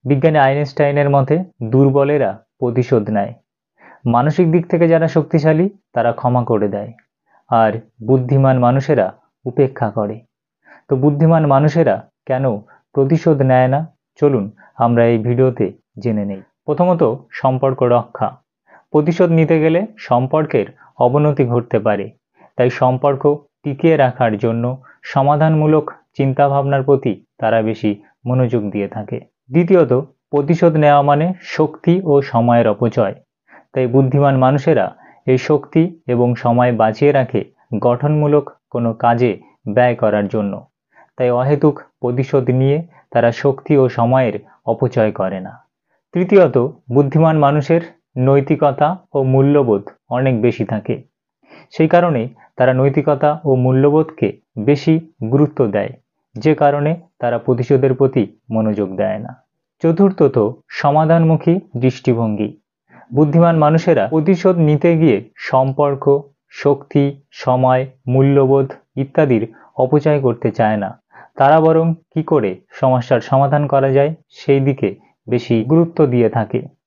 বিজ্ঞানী আইনস্টাইনের মতে দুর্বলেরা প্রতিশোধ নেয়, মানসিক দিক থেকে যারা শক্তিশালী তারা ক্ষমা করে দেয়, আর বুদ্ধিমান মানুষেরা উপেক্ষা করে। তো বুদ্ধিমান মানুষেরা কেন প্রতিশোধ নেয় না, চলুন আমরা এই ভিডিওতে জেনে নেই। প্রথমত, সম্পর্ক রক্ষা। প্রতিশোধ নিতে গেলে সম্পর্কের অবনতি ঘটতে পারে, তাই সম্পর্ক টিকিয়ে রাখার জন্য সমাধানমূলক চিন্তাভাবনার প্রতি তারা বেশি মনোযোগ দিয়ে থাকে। দ্বিতীয়ত, প্রতিশোধ নেওয়া মানে শক্তি ও সময়ের অপচয়, তাই বুদ্ধিমান মানুষেরা এই শক্তি এবং সময় বাঁচিয়ে রাখে গঠনমূলক কোনো কাজে ব্যয় করার জন্য। তাই অহেতুক প্রতিশোধ নিয়ে তারা শক্তি ও সময়ের অপচয় করে না। তৃতীয়ত, বুদ্ধিমান মানুষের নৈতিকতা ও মূল্যবোধ অনেক বেশি থাকে, সেই কারণে তারা নৈতিকতা ও মূল্যবোধকে বেশি গুরুত্ব দেয়, যে কারণে তারা প্রতিশোধের প্রতি মনোযোগ দেয় না। চতুর্থত, সমাধানমুখী দৃষ্টিভঙ্গি। বুদ্ধিমান মানুষেরা প্রতিশোধ নিতে গিয়ে সম্পর্ক, শক্তি, সময়, মূল্যবোধ ইত্যাদির অপচয় করতে চায় না। তারা বরং কি করে সমস্যার সমাধান করা যায় সেই দিকে বেশি গুরুত্ব দিয়ে থাকে।